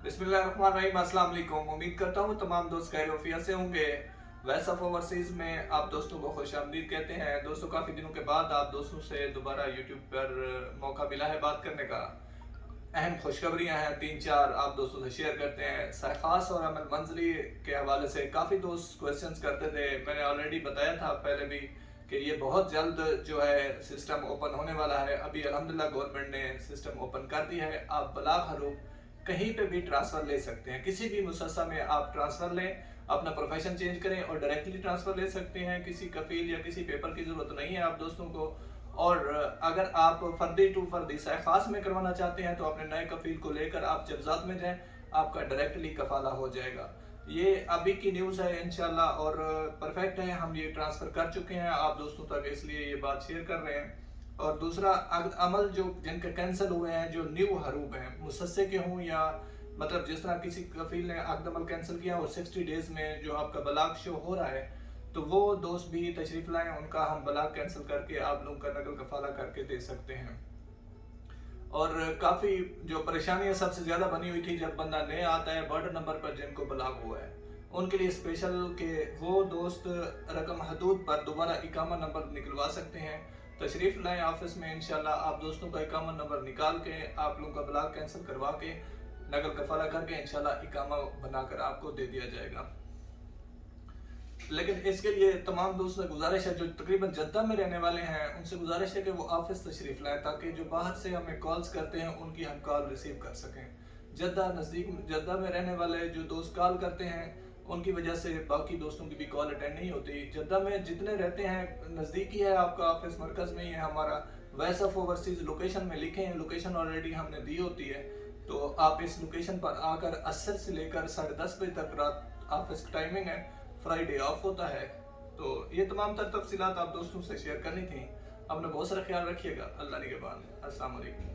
बिस्मिल्लाहिर्रहमानिर्रहीम। अस्सलाम वालेकुम। उम्मीद करता हूँ तमाम दोस्त खैरियत से होंगे। वॉइस ऑफ ओवरसीज में आप दोस्तों को खुशामदीद कहते हैं। दोस्तों, काफ़ी दिनों के बाद आप दोस्तों से दोबारा यूट्यूब पर मौका मिला है बात करने का। अहम खुशखबरियाँ हैं, 3-4 आप दोस्तों से शेयर करते हैं। सरखास और अमल मंजरी के हवाले से काफ़ी दोस्त क्वेश्चंस करते थे। मैंने ऑलरेडी बताया था पहले भी कि ये बहुत जल्द जो है सिस्टम ओपन होने वाला है। अभी अल्हम्दुलिल्लाह गवर्नमेंट ने सिस्टम ओपन कर दिया है। आप बलाग हरूफ कहीं पे भी ट्रांसफ़र ले सकते हैं। किसी भी मुसस्सा में आप ट्रांसफ़र लें, अपना प्रोफेशन चेंज करें और डायरेक्टली ट्रांसफ़र ले सकते हैं। किसी कफ़ील या किसी पेपर की ज़रूरत नहीं है आप दोस्तों को। और अगर आप फर्दी टू फर्दी ख़ास में करवाना चाहते हैं तो अपने नए कफ़ील को लेकर आप जब्ज़ात में जाएं, आपका डायरेक्टली कफ़ाला हो जाएगा। ये अभी की न्यूज़ है इंशाल्लाह और परफेक्ट है। हम ये ट्रांसफ़र कर चुके हैं आप दोस्तों तक, इसलिए ये बात शेयर कर रहे हैं। और दूसरा, अमल जो जिनके कैंसिल हुए हैं, जो न्यू हरूब हैं, मुसस्से के हों या मतलब जिस तरह किसी कफील ने अकद अमल कैंसिल किया और 60 डेज में जो आपका बलाग शो हो रहा है, तो वो दोस्त भी तशरीफ़ लाएं, उनका हम बलाग कैंसिल करके आप लोगों का नकल कफाला करके दे सकते हैं। और काफ़ी जो परेशानियां सबसे ज़्यादा बनी हुई थी जब बंदा नया आता है बर्डर नंबर पर जिनको बलाग हुआ है, उनके लिए स्पेशल के वो दोस्त रकम हदूद पर दोबारा इकामा नंबर निकलवा सकते हैं। तशरीफ़ लाएं ऑफिस में, इंशाल्लाह आप दोस्तों का इकामा नंबर निकाल के आप लोगों का बलाग कैंसिल करवा के नकल कफाला करके इंशाल्लाह इकामा बनाकर आपको दे दिया जाएगा। लेकिन इसके लिए तमाम दोस्तों से गुजारिश है जो तकरीबन जद्दा में रहने वाले हैं, उनसे गुजारिश है कि वो ऑफिस तशरीफ़ लाएं ताकि जो बाहर से हमें कॉल्स करते हैं उनकी हम कॉल रिसीव कर सकें। जद्दा नज़दीक जद्दा में रहने वाले जो दोस्त कॉल करते हैं उनकी वजह से बाकी दोस्तों की भी कॉल अटेंड नहीं होती। जद्दा में जितने रहते हैं नज़दीक ही है आपका ऑफिस, मरकज़ में ही है हमारा। वॉइस ऑफ ओवरसीज लोकेशन में लिखे हैं, लोकेशन ऑलरेडी हमने दी होती है, तो आप इस लोकेशन पर आकर असर से लेकर 10:30 बजे तक रात ऑफिस की टाइमिंग है, फ्राइडे ऑफ होता है। तो ये तमाम तर तफसीलात आप दोस्तों से शेयर करनी थी। अपना बहुत सारा ख्याल रखिएगा। अल्लाह निगहबान। अस्सलाम वालेकुम।